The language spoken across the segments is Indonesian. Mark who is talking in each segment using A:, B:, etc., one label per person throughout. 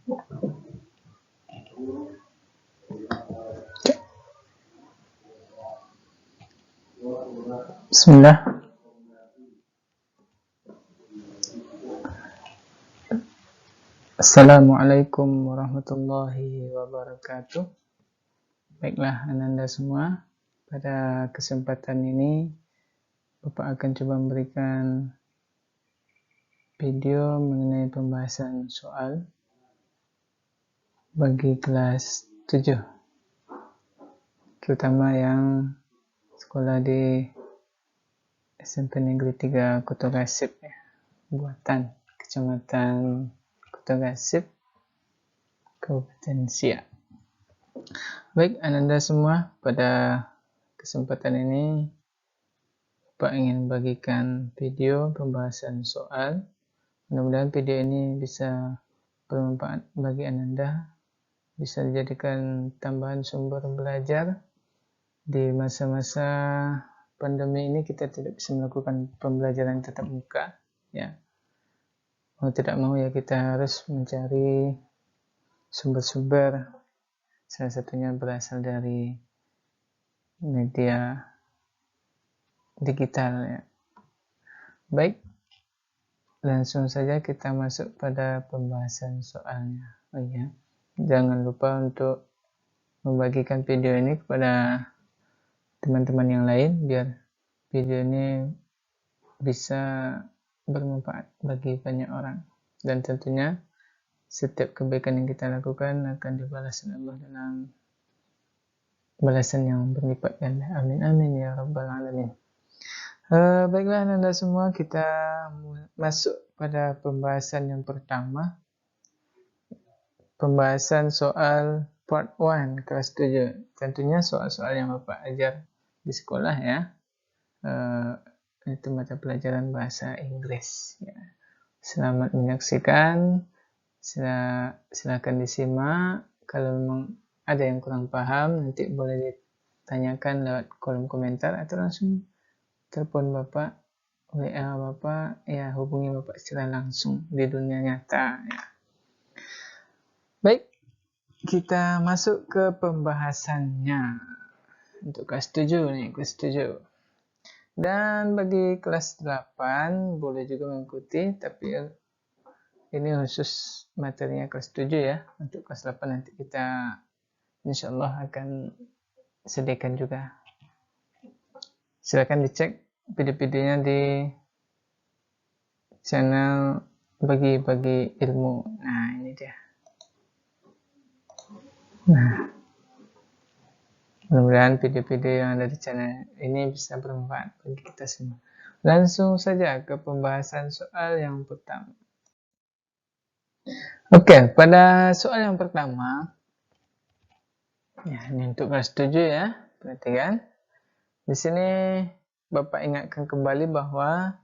A: Bismillah. Assalamualaikum warahmatullahi wabarakatuh. Baiklah Ananda semua, pada kesempatan ini Bapak akan coba memberikan video mengenai pembahasan soal bagi kelas 7, terutama yang sekolah di SMP Negeri 3 Kota Gasip ya, buatan Kecamatan Kota Gasip, Kabupaten Siak. Baik Ananda semua, pada kesempatan ini Bapak ingin bagikan video pembahasan soal. Mudah-mudahan video ini bisa bermanfaat bagi Ananda, bisa dijadikan tambahan sumber belajar di masa-masa pandemi ini. Kita tidak bisa melakukan pembelajaran tatap muka ya, mau tidak mau ya kita harus mencari sumber-sumber, salah satunya berasal dari media digital ya. Baik, langsung saja kita masuk pada pembahasan soalnya. Oh iya, jangan lupa untuk membagikan video ini kepada teman-teman yang lain biar video ini bisa bermanfaat bagi banyak orang, dan tentunya setiap kebaikan yang kita lakukan akan dibalas oleh Allah dengan balasan yang berlipat ganda. Amin amin ya rabbal alamin. Baiklah Anda semua, kita masuk pada pembahasan yang pertama, pembahasan soal part 1 kelas 7. Tentunya soal-soal yang Bapak ajar di sekolah ya, itu mata pelajaran bahasa Inggris ya. Selamat menyaksikan, silakan disimak. Kalau memang ada yang kurang paham, nanti boleh ditanyakan lewat kolom komentar atau langsung telepon Bapak, WA Bapak ya, hubungi Bapak secara langsung di dunia nyata ya. Baik, kita masuk ke pembahasannya untuk kelas 7 nih, kelas 7. Dan bagi kelas 8 boleh juga mengikuti, tapi ini khusus materinya kelas 7 ya. Untuk kelas 8 nanti kita insyaallah akan sediakan juga. Silakan dicek video-videonya di channel bagi-bagi ilmu. Nah, ini dia. Nah, mudah-mudahan video-video yang ada di channel ini bisa bermanfaat bagi kita semua. Langsung saja ke pembahasan soal yang pertama. Oke, pada soal yang pertama, ya ini untuk kelas 7 ya, perhatikan. Di sini Bapak ingatkan kembali bahwa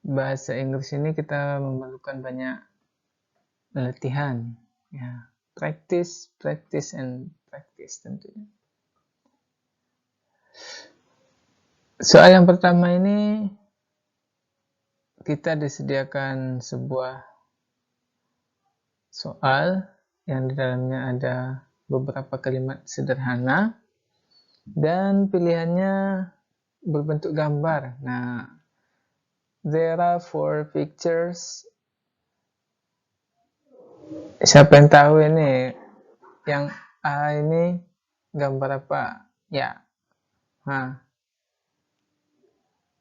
A: bahasa Inggris ini kita memerlukan banyak latihan ya, practice and practice tentunya. Soal yang pertama ini kita disediakan sebuah soal yang di dalamnya ada beberapa kalimat sederhana dan pilihannya berbentuk gambar. Nah, there are 4 pictures. Siapa yang tahu ini? Yang A ini gambar apa? Ya.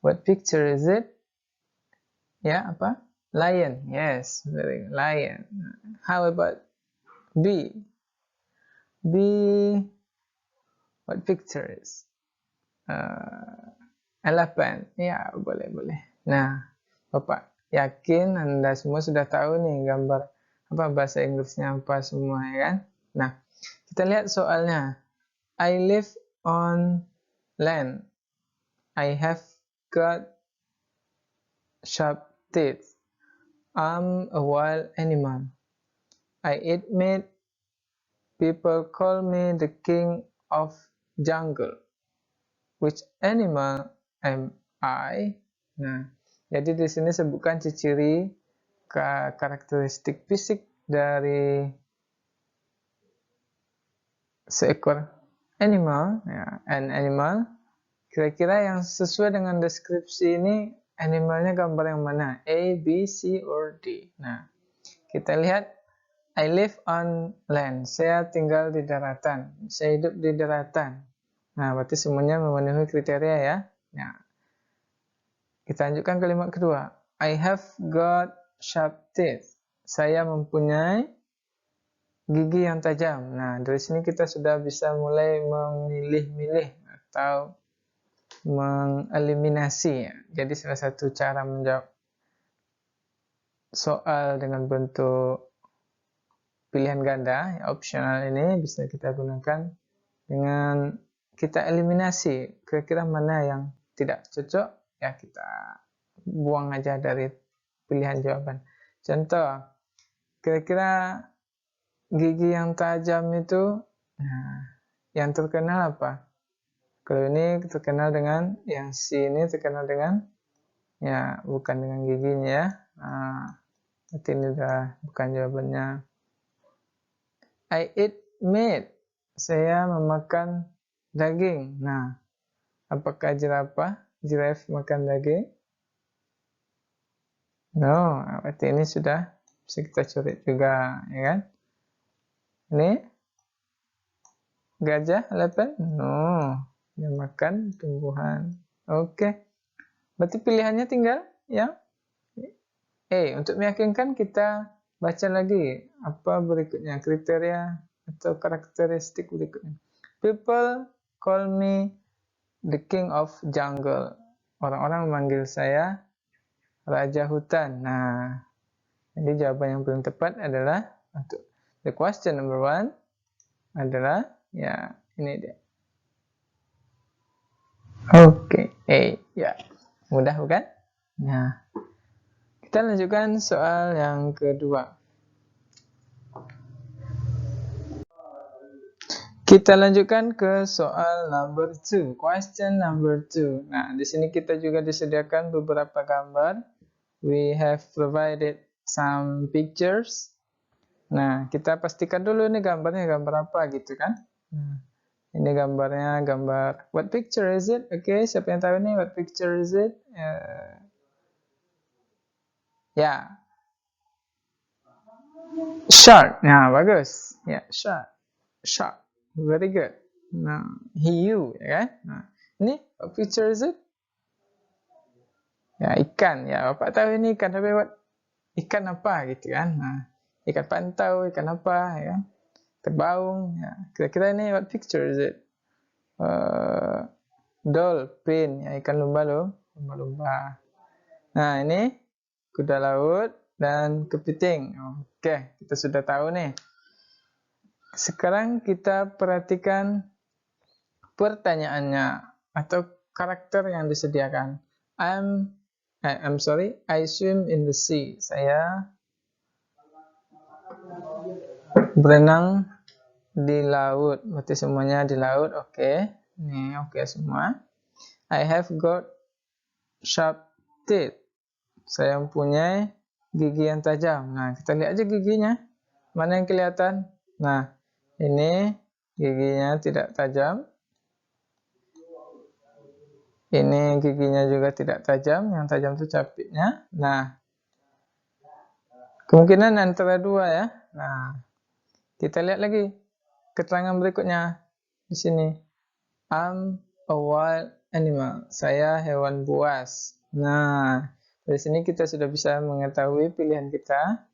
A: What picture is it? Ya, apa? Lion. Yes, very lion. How about B? B, what picture is? Elephant. Ya, boleh. Nah, Bapak yakin Anda semua sudah tahu nih gambar apa, bahasa Inggrisnya apa semua ya kan? Nah, kita lihat soalnya. I live on land. I have got sharp teeth. I'm a wild animal. I eat meat. People call me the king of jungle. Which animal am I? Nah, jadi di sini sebutkan ciri karakteristik fisik dari seekor animal, ya, an animal. Kira-kira yang sesuai dengan deskripsi ini, animalnya gambar yang mana? A, B, C, or D? Nah, kita lihat, I live on land. Saya tinggal di daratan. Saya hidup di daratan. Nah, berarti semuanya memenuhi kriteria ya. Nah, kita lanjutkan kalimat kedua. I have got sharp teeth. Saya mempunyai gigi yang tajam. Nah, dari sini kita sudah bisa mulai memilih-milih atau mengeliminasi. Jadi salah satu cara menjawab soal dengan bentuk pilihan ganda, optional ini bisa kita gunakan dengan kita eliminasi. Kira-kira mana yang tidak cocok, ya kita buang aja dari pilihan jawaban. Contoh, kira-kira gigi yang tajam itu, nah, yang terkenal apa? Kalau ini terkenal dengan, yang C ini terkenal dengan, ya bukan dengan giginya ya. Nah, berarti ini udah bukan jawabannya. I eat meat. Saya memakan daging. Nah, apakah giraffe makan daging? No, berarti ini sudah bisa kita coret juga, ya kan? Ini gajah, elephant? No, dia makan tumbuhan. Oke. Berarti pilihannya tinggal yang untuk meyakinkan kita baca lagi apa berikutnya, kriteria atau karakteristik berikutnya. People call me the king of jungle. Orang-orang memanggil saya raja hutan. Nah, jadi jawaban yang paling tepat adalah untuk the question number 1 adalah, ya ini dia. Oke, ya. Mudah bukan? Nah, kita lanjutkan soal yang kedua. Kita lanjutkan ke soal number 2, question number 2. Nah, di sini kita juga disediakan beberapa gambar. We have provided some pictures. Nah, kita pastikan dulu ini gambarnya gambar apa gitu kan. Nah, ini gambarnya gambar, what picture is it? Oke, siapa yang tahu ini what picture is it? Ya, shark. Nah, bagus. Ya, shark. Very good. Nah, hiu, ya kan? Nah, ini what picture is it? Ya, ikan. Ya, Bapak tahu ini ikan, tapi what ikan apa gitu kan? Nah, ikan pantau, ikan apa, ya kan? Terbaung. Ya, kira-kira ini what picture is it? Dolphin, ya, ikan lumba-lumba. Nah, ini kuda laut dan kepiting. Oke, kita sudah tahu nih. Sekarang kita perhatikan pertanyaannya atau karakter yang disediakan. I swim in the sea. Saya berenang di laut. Berarti semuanya di laut. Oke. Ini oke semua. I have got sharp teeth. Saya mempunyai gigi yang tajam. Nah, kita lihat aja giginya. Mana yang kelihatan? Nah, ini giginya tidak tajam. Ini giginya juga tidak tajam. Yang tajam itu capitnya. Nah, kemungkinan antara dua ya. Nah, kita lihat lagi keterangan berikutnya di sini. I'm a wild animal. Saya hewan buas. Nah, dari sini kita sudah bisa mengetahui pilihan kita.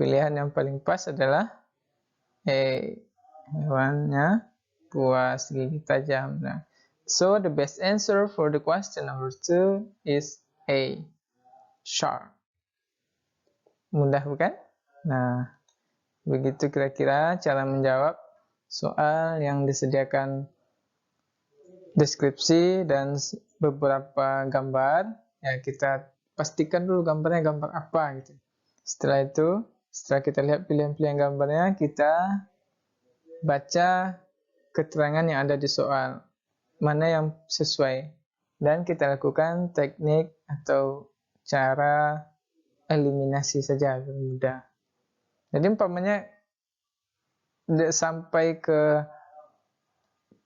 A: Pilihan yang paling pas adalah hewannya buas, gigi tajam. Nah, so the best answer for the question number 2 is A, shark. Mudah bukan? Nah, begitu kira-kira cara menjawab soal yang disediakan deskripsi dan beberapa gambar. Ya, kita pastikan dulu gambarnya gambar apa gitu. Setelah itu, setelah kita lihat pilihan-pilihan gambarnya, kita baca keterangan yang ada di soal. Mana yang sesuai. Dan kita lakukan teknik atau cara eliminasi saja, mudah. Jadi umpamanya sampai ke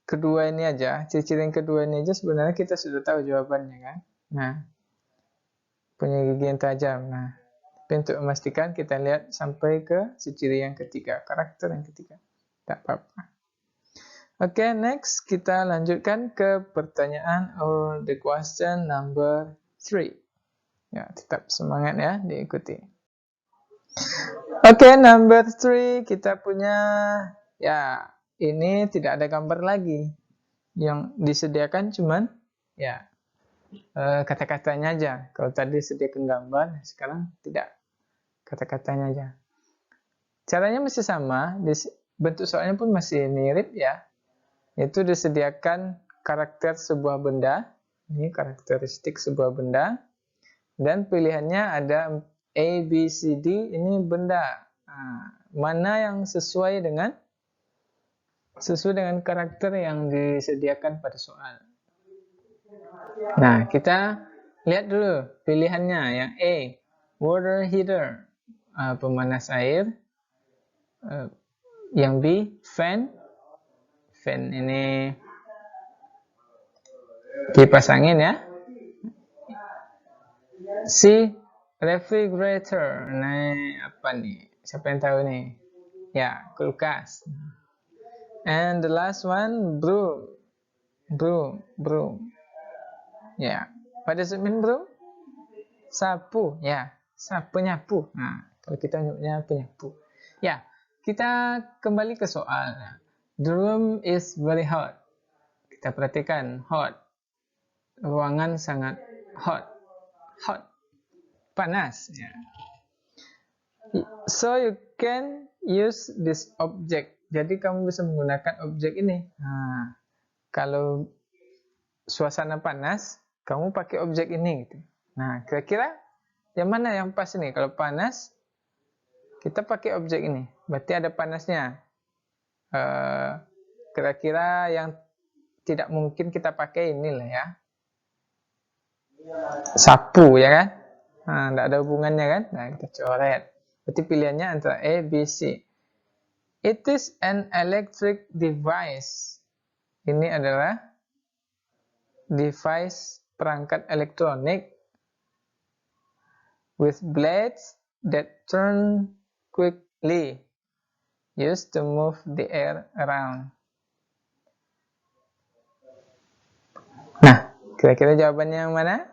A: kedua ini aja, ciri-ciri yang kedua ini aja sebenarnya kita sudah tahu jawabannya kan. Nah, punya gigi yang tajam. Nah, tapi untuk memastikan kita lihat sampai ke ciri yang ketiga, karakter yang ketiga. Tak apa-apa. Oke, next kita lanjutkan ke pertanyaan or the question number 3. Ya, tetap semangat ya diikuti. Oke, number 3 kita punya, ya, ini tidak ada gambar lagi. Yang disediakan cuman ya kata-katanya aja. Kalau tadi sediakan gambar, sekarang tidak, kata-katanya aja. Caranya masih sama, bentuk soalnya pun masih mirip ya. Yaitu disediakan karakter sebuah benda, ini karakteristik sebuah benda, dan pilihannya ada A, B, C, D, ini benda. Nah, mana yang sesuai dengan karakter yang disediakan pada soal. Nah, kita lihat dulu pilihannya. Yang A, water heater, pemanas air. Yang B, fan. Fan ini kipas angin ya. C, refrigerator. Nah, apa nih? Siapa yang tahu nih? Ya, kulkas. And the last one, broom. Broom. Ya, what does it mean, broom? Sapu, ya. Sapu nyapu. Nah, kalau kita nyebutnya penyapu. Ya, kita kembali ke soal. The room is very hot. Kita perhatikan, hot. Ruangan sangat hot. Hot. Panas. Ya. So you can use this object. Jadi kamu bisa menggunakan objek ini. Nah, kalau suasana panas, kamu pakai objek ini. Gitu. Nah, kira-kira yang mana yang pas ini? Kalau panas, kita pakai objek ini. Berarti ada panasnya. Kira-kira yang tidak mungkin kita pakai inilah ya. Sapu ya kan? Nah, tidak ada hubungannya kan? Nah, kita coret. Berarti pilihannya antara A, B, C. It is an electric device. Ini adalah device perangkat elektronik with blades that turn quickly, used to move the air around. Nah, kira-kira jawabannya yang mana?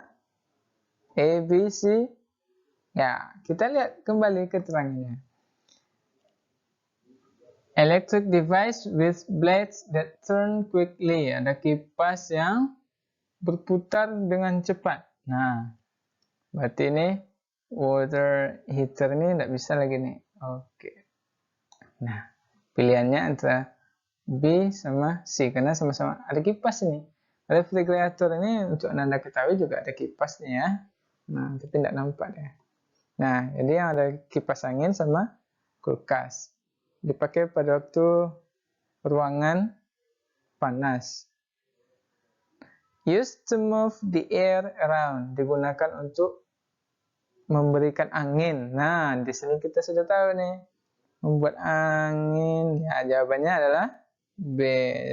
A: A, B, C? Ya, kita lihat kembali keterangannya. Electric device with blades that turn quickly. Ada kipas yang berputar dengan cepat. Nah, berarti ini water heater ini tidak bisa lagi nih. Oke. Nah, pilihannya antara B sama C karena sama-sama ada kipas ini. Refrigerator ini untuk Anda ketahui juga ada kipasnya ya. Nah, tapi tidak nampak ya. Nah, jadi yang ada kipas angin sama kulkas. Dipakai pada waktu ruangan panas. Used to move the air around. Digunakan untuk memberikan angin. Nah, di sini kita sudah tahu nih. Membuat angin. Ya, jawabannya adalah B.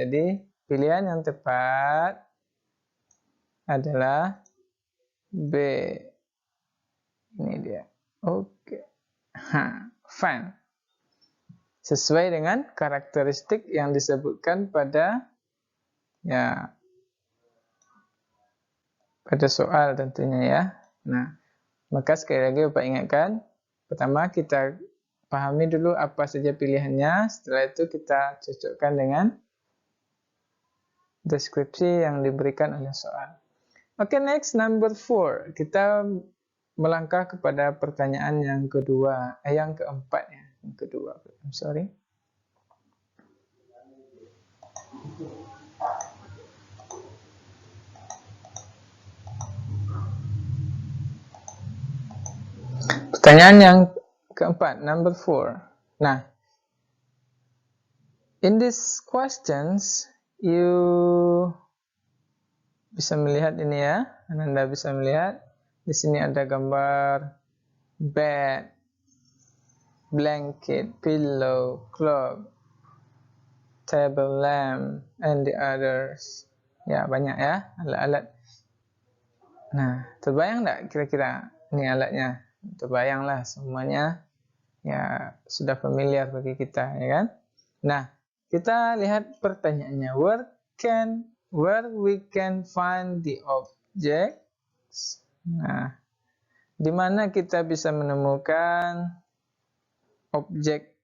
A: Jadi, pilihan yang tepat adalah B. Ini dia. Oke. Fine. Sesuai dengan karakteristik yang disebutkan pada soal tentunya ya. Nah, maka sekali lagi Bapak ingatkan, pertama kita pahami dulu apa saja pilihannya, setelah itu kita cocokkan dengan deskripsi yang diberikan oleh soal. Oke, next number 4. Kita melangkah kepada pertanyaan yang kedua, yang keempat ya. Yang kedua, I'm sorry. Pertanyaan yang keempat, number 4. Nah, in these questions, you bisa melihat ini ya. Anda bisa melihat di sini ada gambar bed, blanket, pillow, clock, table lamp, and the others. Ya, banyak ya alat-alat. Nah, terbayang nggak kira-kira ini alatnya? Terbayanglah semuanya. Ya, sudah familiar bagi kita, ya kan? Nah, kita lihat pertanyaannya. Where we can find the objects. Nah, di mana kita bisa menemukan objek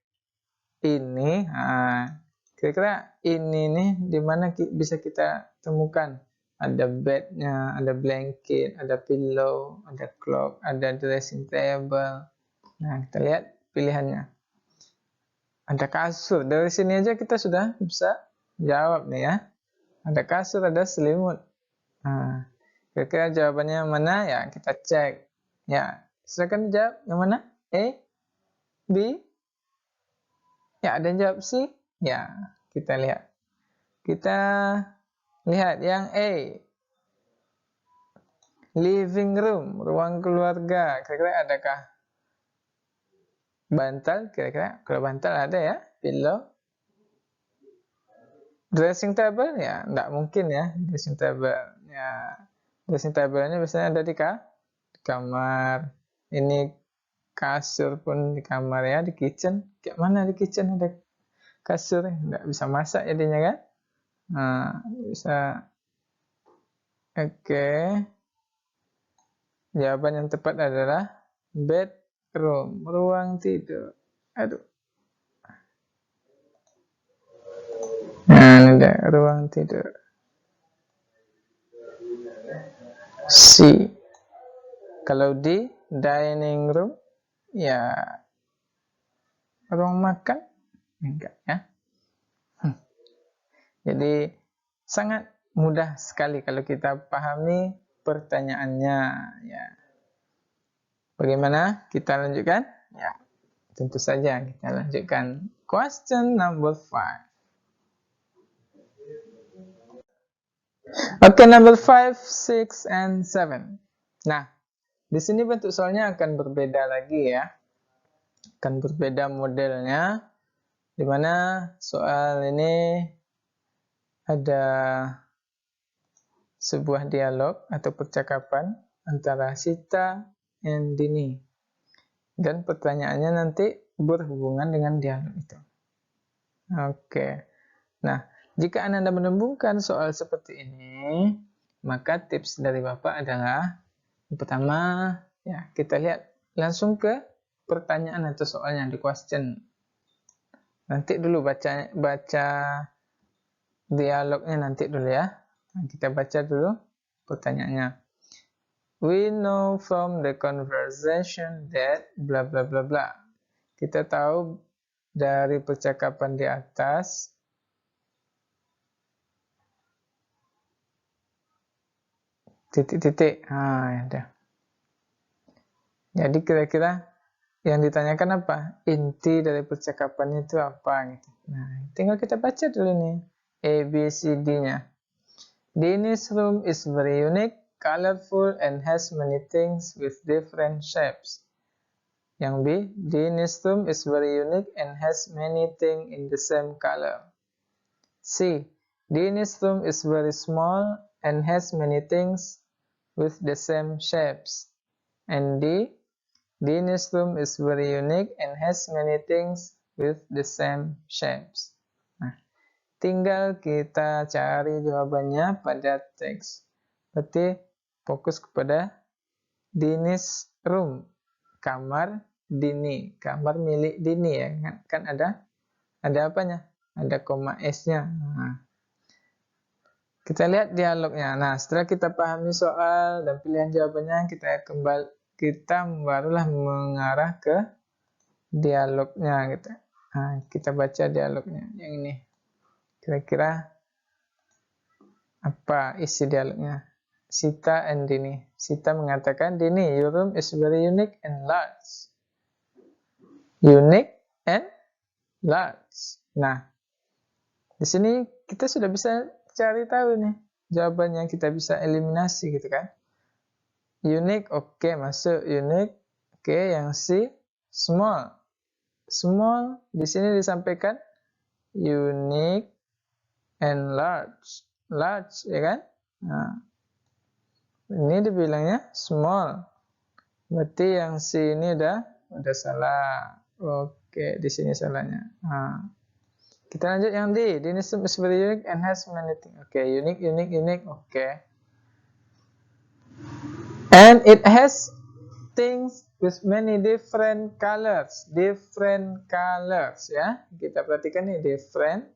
A: ini? Nah, kira-kira ini nih di mana bisa kita temukan? Ada bednya, ada blanket, ada pillow, ada clock, ada dressing table. Nah, kita lihat pilihannya. Ada kasur. Dari sini aja kita sudah bisa jawab nih ya. Ada kasur, ada selimut. Nah, kira-kira jawabannya mana? Ya, kita cek. Ya, silakan jawab yang mana? A, B. Ya, ada yang jawab C. Ya, kita lihat. Kita lihat yang A. Living room, ruang keluarga. Kira-kira adakah bantal? Kira-kira kalau bantal ada ya. Pillow. Dressing table ya, enggak mungkin ya dressing table. Ya, dressing table ini biasanya ada di kamar. Ini kasur pun di kamar ya, di kitchen. Kayak mana di kitchen ada kasur? Enggak bisa masak jadinya kan? Nah, bisa. Oke. Jawaban yang tepat adalah bedroom, ruang tidur. Aduh. Nah, ini ada ruang tidur. C. Kalau di dining room, ya ruang makan, enggak ya. Jadi sangat mudah sekali kalau kita pahami pertanyaannya. Ya. Bagaimana? Kita lanjutkan? Ya, tentu saja kita lanjutkan. Question number 5. Oke, number 5, 6, and 7. Nah, di sini bentuk soalnya akan berbeda lagi ya. Akan berbeda modelnya. Di mana soal ini ada sebuah dialog atau percakapan antara Sita dan Dini. Dan pertanyaannya nanti berhubungan dengan dialog itu. Oke. Nah, jika Anda menemukan soal seperti ini, maka tips dari Bapak adalah yang pertama, ya, kita lihat langsung ke pertanyaan atau soalnya di question. Nanti dulu baca dialognya nanti dulu ya. Kita baca dulu pertanyaannya. We know from the conversation that bla bla bla bla. Kita tahu dari percakapan di atas titik-titik. Ah, ya. Jadi kira-kira yang ditanyakan apa? Inti dari percakapannya itu apa gitu. Nah, tinggal kita baca dulu nih A, B, C, D-nya. Dini's room is very unique, colorful, and has many things with different shapes. Yang B, Dini's room is very unique and has many things in the same color. C, Dini's room is very small and has many things with the same shapes. And D, Dini's room is very unique and has many things with the same shapes. Nah, tinggal kita cari jawabannya pada teks. Berarti fokus kepada Dini's room, kamar Dini, kamar milik Dini ya. Kan ada apanya? Ada koma S-nya. Nah, kita lihat dialognya. Nah, setelah kita pahami soal dan pilihan jawabannya, kita barulah mengarah ke dialognya gitu. Nah, kita baca dialognya yang ini. Kira-kira apa isi dialognya? Sita and Dini. Sita mengatakan, Dini, your room is very unique and large. Unique and large. Nah, di sini kita sudah bisa cari tahu nih jawabannya, kita bisa eliminasi gitu kan. Unique, oke, masuk unique. Oke, yang C, small. Small di sini disampaikan unique and large. Large, ya kan? Nah, ini dibilangnya small. Berarti yang C ini udah salah. Oke, di sini salahnya. Nah, kita lanjut yang D. D ini seperti unique and has many things. Oke, unique. Oke. And it has things with many different colors. Different colors, ya. Kita perhatikan nih, different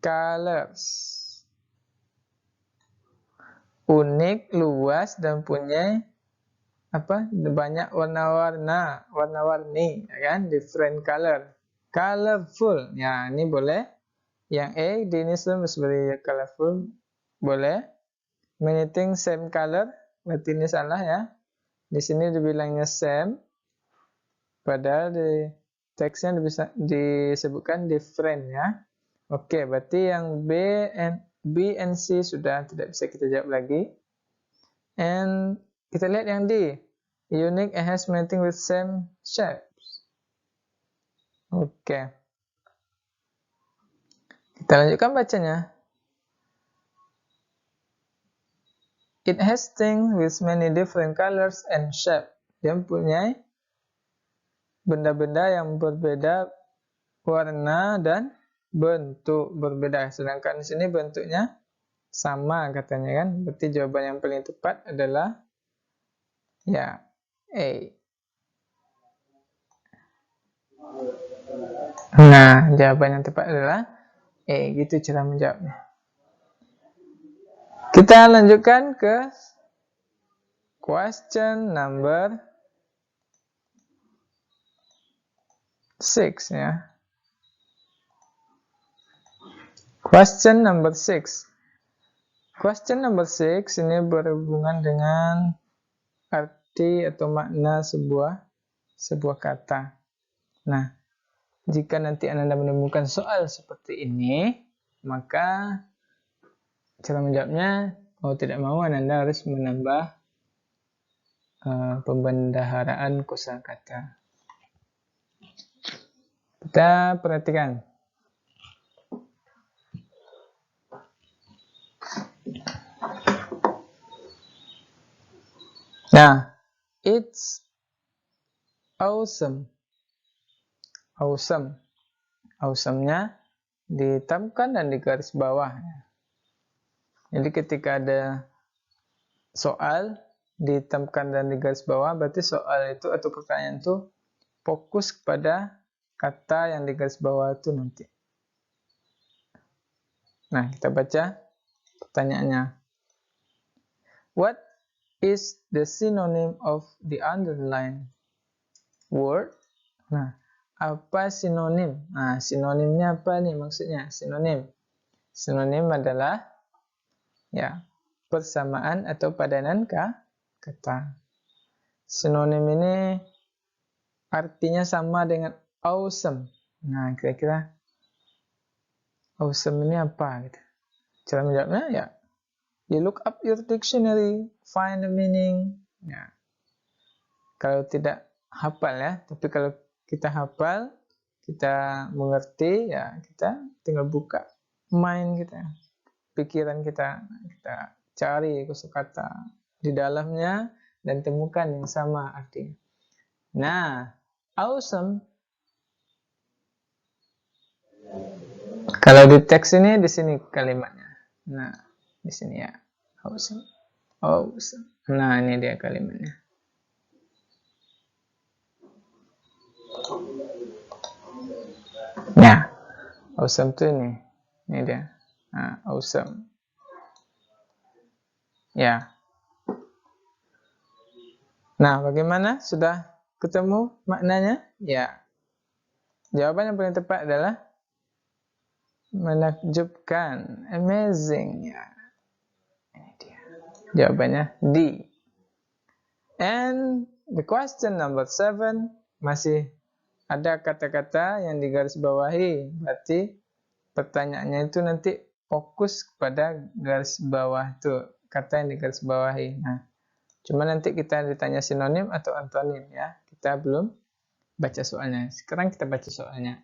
A: colors. Unik, luas, dan punya banyak warna-warni, ya kan? Different color. Colorful. Ya, ini boleh. Yang A, D ini seperti colorful. Boleh. Many things same color. Berarti ini salah, ya. Di sini dibilangnya same. Padahal di teksnya disebutkan different, ya. Oke, berarti yang B and C sudah tidak bisa kita jawab lagi. And kita lihat yang D. Unique and has many things with same shapes. Oke. Kita lanjutkan bacanya. It has things with many different colors and shapes. Dia mempunyai benda-benda yang berbeda warna dan bentuk berbeda. Sedangkan di sini bentuknya sama katanya kan. Berarti jawaban yang paling tepat adalah ya A. Nah, jawaban yang tepat adalah A. Gitu cara menjawabnya. Kita lanjutkan ke question number 6, ya. Question number 6. Question number 6 ini berhubungan dengan arti atau makna sebuah kata. Nah, jika nanti Anda menemukan soal seperti ini, maka cara menjawabnya mau tidak mau Anda harus menambah pembendaharaan kosakata. Kita perhatikan. Nah, it's awesome. Awesome. Awesome-nya ditamkan dan digaris bawah. Jadi ketika ada soal ditamkan dan digaris bawah, berarti soal itu atau pertanyaan itu fokus kepada kata yang digaris bawah itu nanti. Nah, kita baca pertanyaannya. What is the synonym of the underlined word? Nah, apa sinonim? Nah, sinonimnya apa nih maksudnya? Sinonim. Sinonim adalah ya, persamaan atau padanan kata. Sinonim ini artinya sama dengan awesome. Nah, kira-kira awesome ini apa gitu. Cara menjawabnya ya, you look up your dictionary, find the meaning. Ya. Kalau tidak hafal ya, tapi kalau kita hafal, kita mengerti ya, kita tinggal buka mind kita, pikiran kita cari kosakata di dalamnya dan temukan yang sama artinya. Nah, awesome. Kalau di teks ini di sini kalimatnya. Nah, di sini ya. Awesome. Awesome. Nah, ini dia kalimatnya. Ya. Awesome tuh ini. Ini dia. Nah, awesome. Ya. Nah, bagaimana? Sudah ketemu maknanya? Ya. Jawaban yang paling tepat adalah menakjubkan, amazing. Ya. Ini dia. Jawabannya D. And the question number 7 masih ada kata-kata yang digarisbawahi. Berarti pertanyaannya itu nanti fokus kepada garis bawah itu, kata yang digarisbawahi. Nah, cuma nanti kita ditanya sinonim atau antonim ya. Kita belum baca soalnya. Sekarang kita baca soalnya.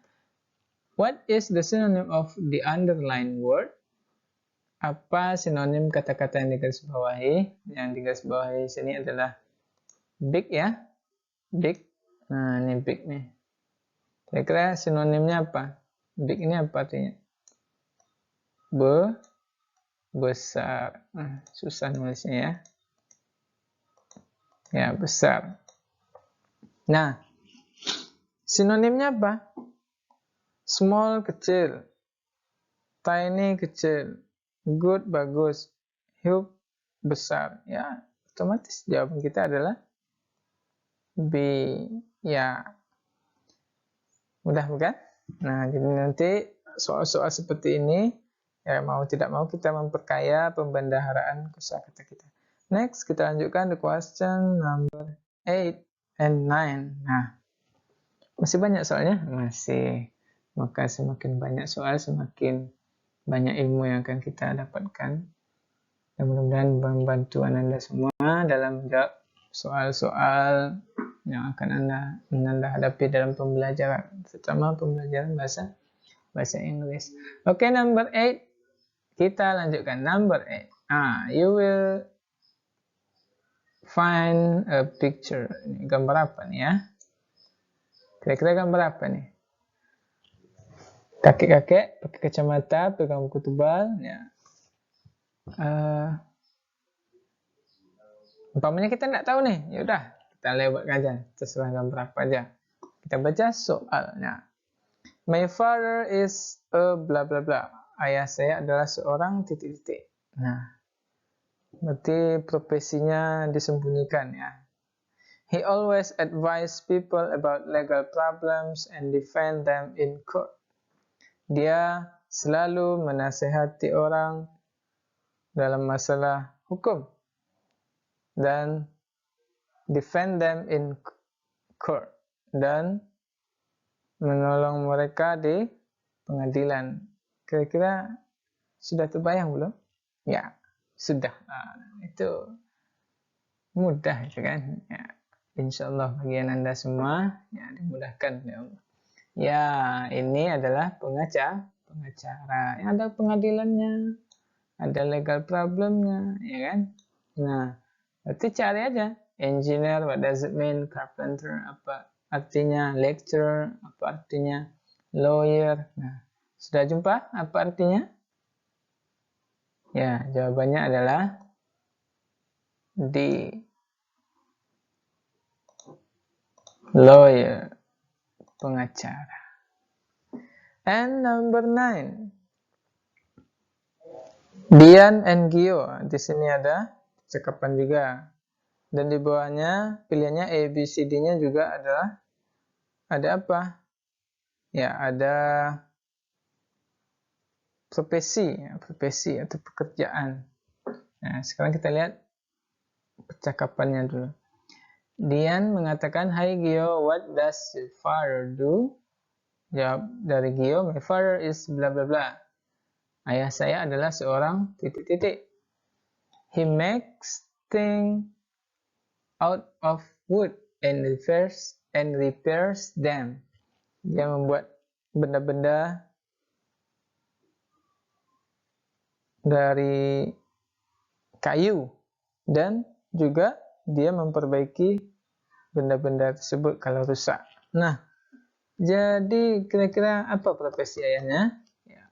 A: What is the synonym of the underlined word? Apa sinonim kata-kata yang digarisbawahi? Yang digarisbawahi sini adalah big ya. Big. Nah, ini big nih. Kira-kira sinonimnya apa? Big ini apa artinya? Besar. Susah nulisnya ya. Ya, besar. Nah, sinonimnya apa? Small, kecil. Tiny, kecil. Good, bagus. Huge, besar. Ya, otomatis jawaban kita adalah B. Ya, mudah bukan? Nah, jadi nanti soal-soal seperti ini, ya mau tidak mau kita memperkaya pembendaharaan kosakata kita. Next, kita lanjutkan the question number 8 and 9. Nah, masih banyak soalnya? Masih. Maka semakin banyak soal, semakin banyak ilmu yang akan kita dapatkan. Dan mudah-mudahan membantu Anda semua dalam menjawab soal-soal yang akan Anda hadapi dalam pembelajaran, terutama pembelajaran bahasa Inggris. Oke, number 8. Kita lanjutkan number 8. You will find a picture. Ini gambar apa nih ya? Kira-kira gambar apa nih? Kakek-kakek pakai kacamata, pegang buku tebal. Ya. Umpamanya kita nggak tahu nih, yaudah kita lewat aja, terserah gambar apa aja. Kita baca soalnya. My father is a bla bla bla. Ayah saya adalah seorang titik-titik. Nah, berarti profesinya disembunyikan ya. He always advise people about legal problems and defend them in court. Dia selalu menasehati orang dalam masalah hukum dan defend them in court dan menolong mereka di pengadilan. Kira-kira sudah terbayang belum? Ya, sudah. Itu mudah itu kan. Ya, insya Allah bagian Anda semua ya dimudahkan ya Allah. Ya, ini adalah pengacara. Yang ada pengadilannya, ada legal problemnya, ya kan? Nah, berarti cari aja. Engineer, what does it mean? Carpenter, apa artinya? Lecturer, apa artinya? Lawyer. Nah, sudah jumpa apa artinya? Ya, jawabannya adalah D. Lawyer, pengacara. And number 9. Dian and Gio. Di sini ada cakapan juga. Dan di bawahnya pilihannya A, B, C, D-nya juga adalah ada apa? Ya, ada profesi atau pekerjaan. Nah, sekarang kita lihat percakapannya dulu. Dian mengatakan, "Hi Gio, what does your father do?" Jawab dari Gio, "My father is bla bla bla." Ayah saya adalah seorang titik-titik. He makes things out of wood and repairs them. Dia membuat benda-benda dari kayu dan juga dia memperbaiki benda-benda tersebut kalau rusak. Nah, jadi kira-kira apa profesi ayahnya? Ya.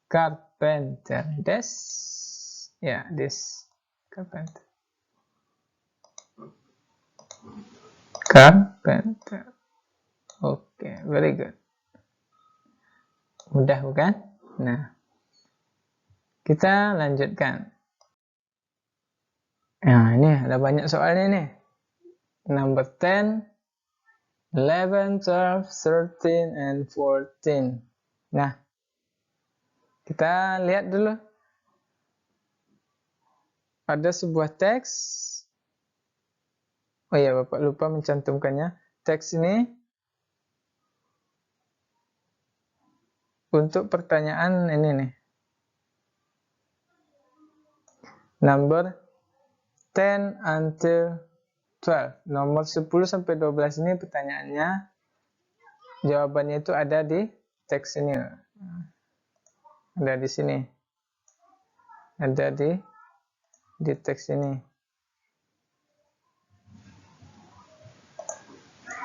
A: Carpenter. This carpenter. Carpenter. Oke, very good. Mudah bukan? Nah, kita lanjutkan. Nah, ini ada banyak soalnya nih. Number 10, 11, 12, 13, and 14. Nah, kita lihat dulu. Ada sebuah teks. Oh ya, Bapak lupa mencantumkannya. Teks ini untuk pertanyaan ini nih. Number 10 until 12. Nomor 10 sampai 12 ini pertanyaannya, jawabannya itu ada di teks ini. Ada di sini. Ada di teks ini.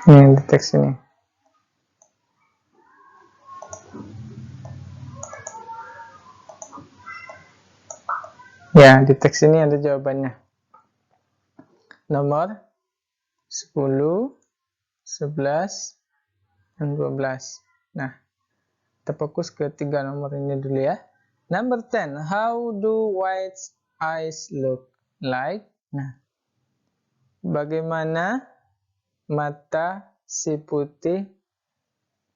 A: Ini di teks ini. Ya, di teks ini ada jawabannya. Nomor 10, 11, dan 12. Nah, kita fokus ke 3 nomor ini dulu ya. Number 10, how do white eyes look like? Nah, bagaimana mata si putih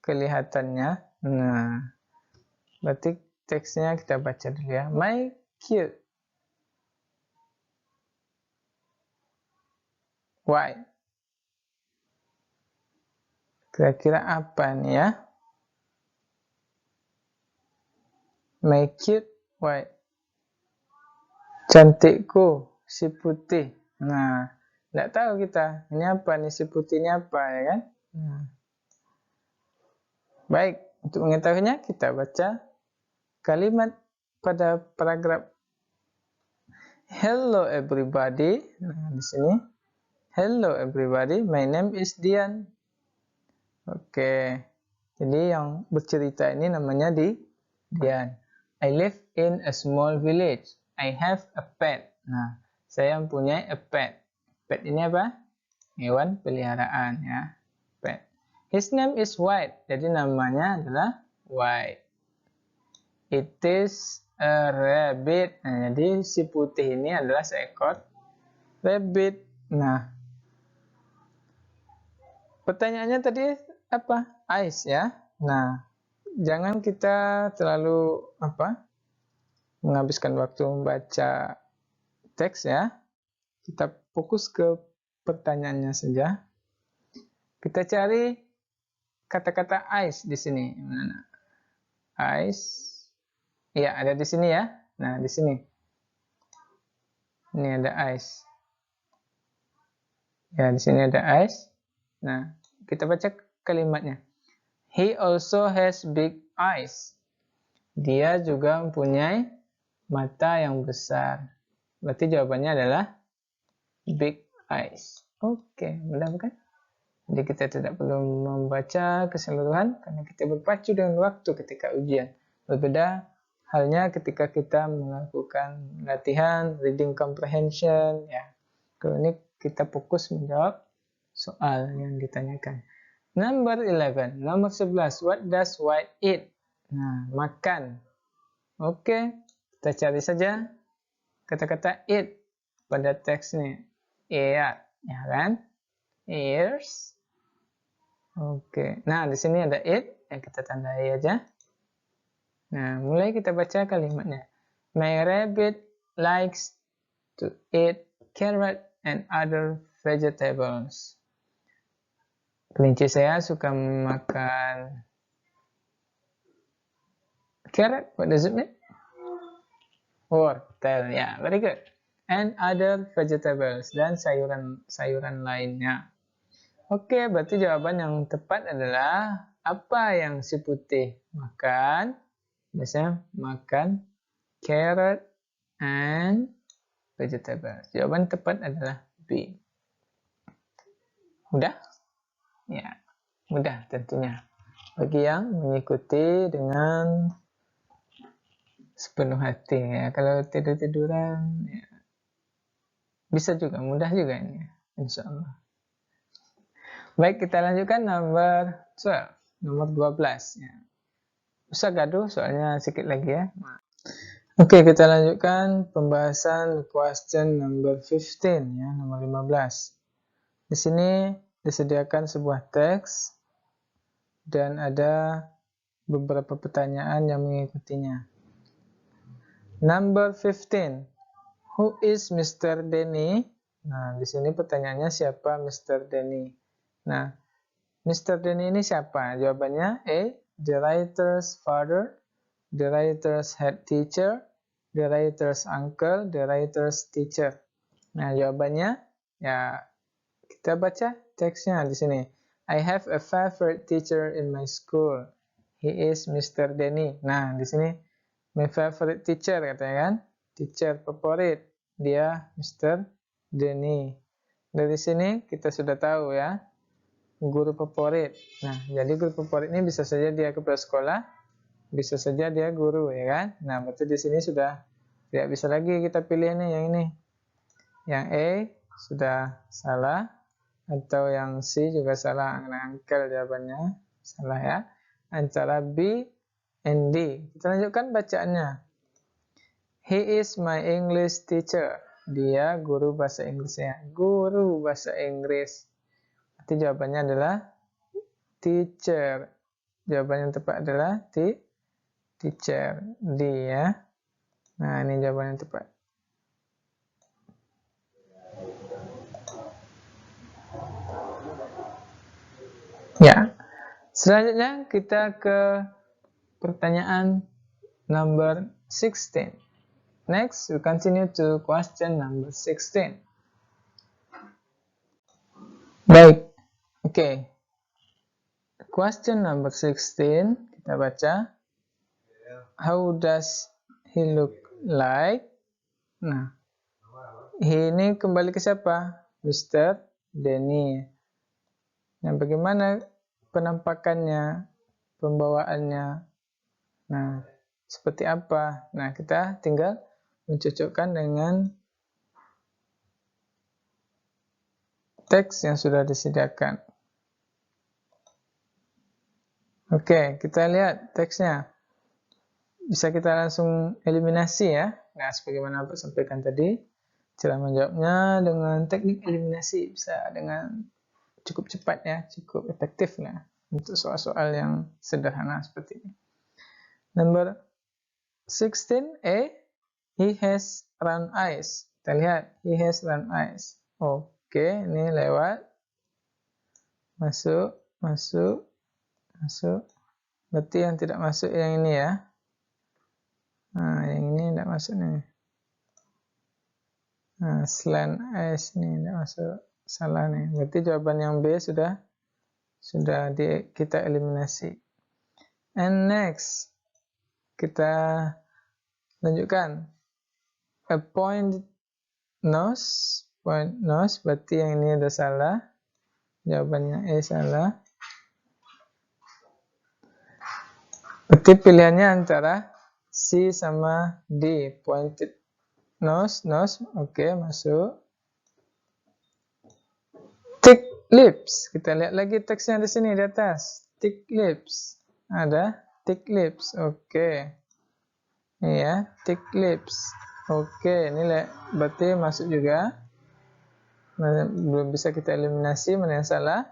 A: kelihatannya? Nah, berarti teksnya kita baca dulu ya. My cute white. Kira-kira apa nih ya? My cute white. Cantikku si putih. Nah, tidak tahu kita. Ini apa nih, si putihnya apa ya kan? Nah. Baik, untuk mengetahuinya kita baca kalimat pada paragraf. Hello everybody. Nah, di sini. Hello everybody, my name is Dian. Oke. Jadi yang bercerita ini namanya Dian. I live in a small village. I have a pet. Nah, saya mempunyai a pet. Pet ini apa? Hewan peliharaan ya. Pet. His name is White. Jadi namanya adalah White. It is a rabbit. Nah, jadi si putih ini adalah seekor rabbit. Nah, pertanyaannya tadi apa? Eyes ya. Nah, jangan kita terlalu menghabiskan waktu membaca teks ya. Kita fokus ke pertanyaannya saja. Kita cari kata-kata eyes di sini. Mana? Eyes. Iya, ada di sini ya. Nah, di sini. Ini ada eyes. Ya, di sini ada eyes. Nah, kita baca kalimatnya. He also has big eyes. Dia juga mempunyai mata yang besar. Berarti jawabannya adalah big eyes. Oke, mudah bukan? Jadi kita tidak perlu membaca keseluruhan karena kita berpacu dengan waktu ketika ujian. Berbeda halnya ketika kita melakukan latihan reading comprehension ya. Kalau ini kita fokus menjawab soal yang ditanyakan. Number 11, nomor 11. What does White eat? Nah, makan. Oke, kita cari saja kata-kata eat pada teks ini. Eat, ya kan? Ears. Oke, nah di sini ada eat, ya kita tandai aja. Nah, mulai kita baca kalimatnya. My rabbit likes to eat carrot and other vegetables. Kelinci saya suka makan carrot. What does it mean? Wortel, ya, very good. And other vegetables, dan sayuran lainnya. Oke, berarti jawaban yang tepat adalah apa yang si putih makan? Biasanya makan carrot and vegetables. Jawaban tepat adalah B. Mudah? Ya, mudah tentunya. Bagi yang mengikuti dengan sepenuh hati ya. Kalau tidur-tiduran ya, bisa juga, mudah juga ini. Insya Allah. Baik, kita lanjutkan nomor 12. Nomor 12 ya. Usah gaduh soalnya sedikit lagi ya. Oke, kita lanjutkan pembahasan question number 15 ya, nomor 15. Di sini disediakan sebuah teks dan ada beberapa pertanyaan yang mengikutinya. Number 15. Who is Mr. Denny? Nah, di sini pertanyaannya siapa Mr. Denny? Nah, Mr. Denny ini siapa? Jawabannya A. The writer's father, the writer's head teacher, the writer's uncle, the writer's teacher. Nah, jawabannya ya Kita baca teksnya di sini. I have a favorite teacher in my school. He is Mr. Denny. Nah, di sini my favorite teacher katanya kan. Teacher favorit. Dia Mr. Denny. Dari sini kita sudah tahu ya. Guru favorit. Nah, jadi guru favorit ini bisa saja dia kepala sekolah, bisa saja dia guru, ya kan? Nah, berarti di sini sudah tidak bisa lagi kita pilih ini, yang ini. Yang A sudah salah, atau yang C juga salah. Nah, angkel jawabannya salah ya. Antara B and D. Kita lanjutkan bacaannya. He is my English teacher. Dia guru bahasa Inggrisnya. Guru bahasa Inggris. Berarti jawabannya adalah teacher. Jawaban yang tepat adalah teacher. D ya. Nah, ini jawaban yang tepat. Ya. Selanjutnya kita ke pertanyaan number 16. Next, we continue to question number 16. Baik. Okay. Question number 16, kita baca. How does he look like? Nah, he ini kembali ke siapa? Mr. Denny. Nah, bagaimana penampakannya, pembawaannya? Nah, seperti apa? Nah, kita tinggal mencocokkan dengan teks yang sudah disediakan. Oke, kita lihat teksnya. Bisa kita langsung eliminasi ya. Nah, sebagaimana Pak sampaikan tadi, cara menjawabnya dengan teknik eliminasi bisa dengan cukup cepat ya, cukup efektif lah untuk soal-soal yang sederhana seperti ini. Number 16A, he has round eyes. Kita lihat, he has round eyes. Oke, ini lewat. Masuk, masuk, masuk. Berarti yang tidak masuk yang ini ya. Nah, yang ini tidak masuk nih. Nah, slant eyes nih tidak masuk. Salah nih. Berarti jawaban yang B sudah kita eliminasi. And next, kita lanjutkan. A point nose, berarti yang ini udah salah. Jawabannya E salah. Berarti pilihannya antara C sama D. Pointed nose, oke, masuk. Thick lips. Kita lihat lagi teksnya di sini di atas. Thick lips. Ada thick lips. Oke. Ini ya, thick lips. Oke, ini berarti masuk juga. Belum bisa kita eliminasi mana yang salah.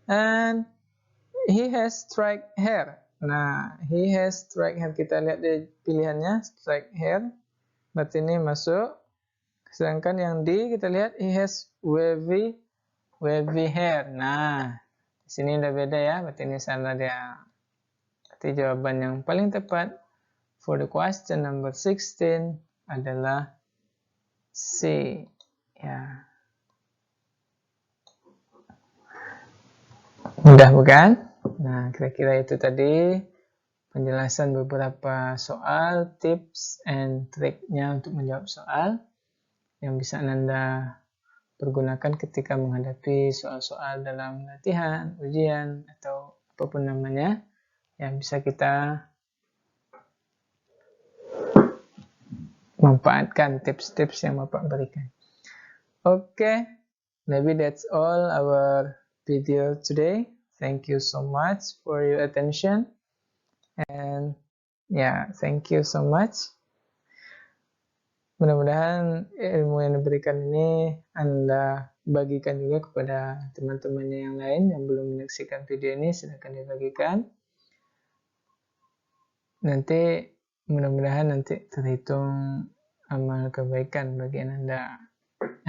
A: And he has straight hair. Nah, he has straight hair. Kita lihat di pilihannya, straight hair. Berarti ini masuk. Sedangkan yang D kita lihat he has wavy hair. Nah, di sini udah beda ya. Berarti ini salah dia. Berarti jawaban yang paling tepat for the question number 16 adalah C. Ya. Mudah bukan? Nah, kira-kira itu tadi penjelasan beberapa soal, tips and triknya untuk menjawab soal yang bisa Anda pergunakan ketika menghadapi soal-soal dalam latihan, ujian, atau apapun namanya yang bisa kita manfaatkan tips-tips yang Bapak berikan. Okay, maybe that's all our video today. Thank you so much for your attention. And yeah, thank you so much. Mudah-mudahan ilmu yang diberikan ini Anda bagikan juga kepada teman-temannya yang lain yang belum menyaksikan video ini, silakan dibagikan. Nanti mudah-mudahan nanti terhitung amal kebaikan bagi Anda.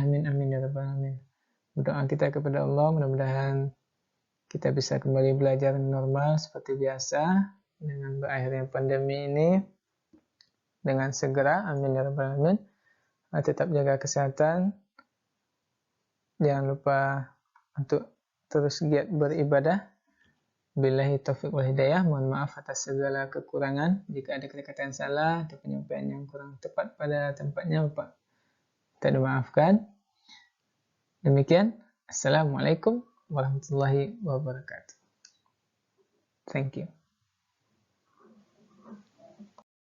A: Amin amin ya rabbal alamin. Berdoa kita kepada Allah, mudah-mudahan kita bisa kembali belajar normal seperti biasa dengan berakhirnya pandemi ini dengan segera. Amin ya rabbal alamin. Tetap jaga kesehatan. Jangan lupa untuk terus giat beribadah. Billahi taufiq wal hidayah. Mohon maaf atas segala kekurangan. Jika ada kata-kata yang salah atau penyampaian yang kurang tepat pada tempatnya, Bapak tak dimaafkan. Demikian. Assalamualaikum warahmatullahi wabarakatuh. Thank you.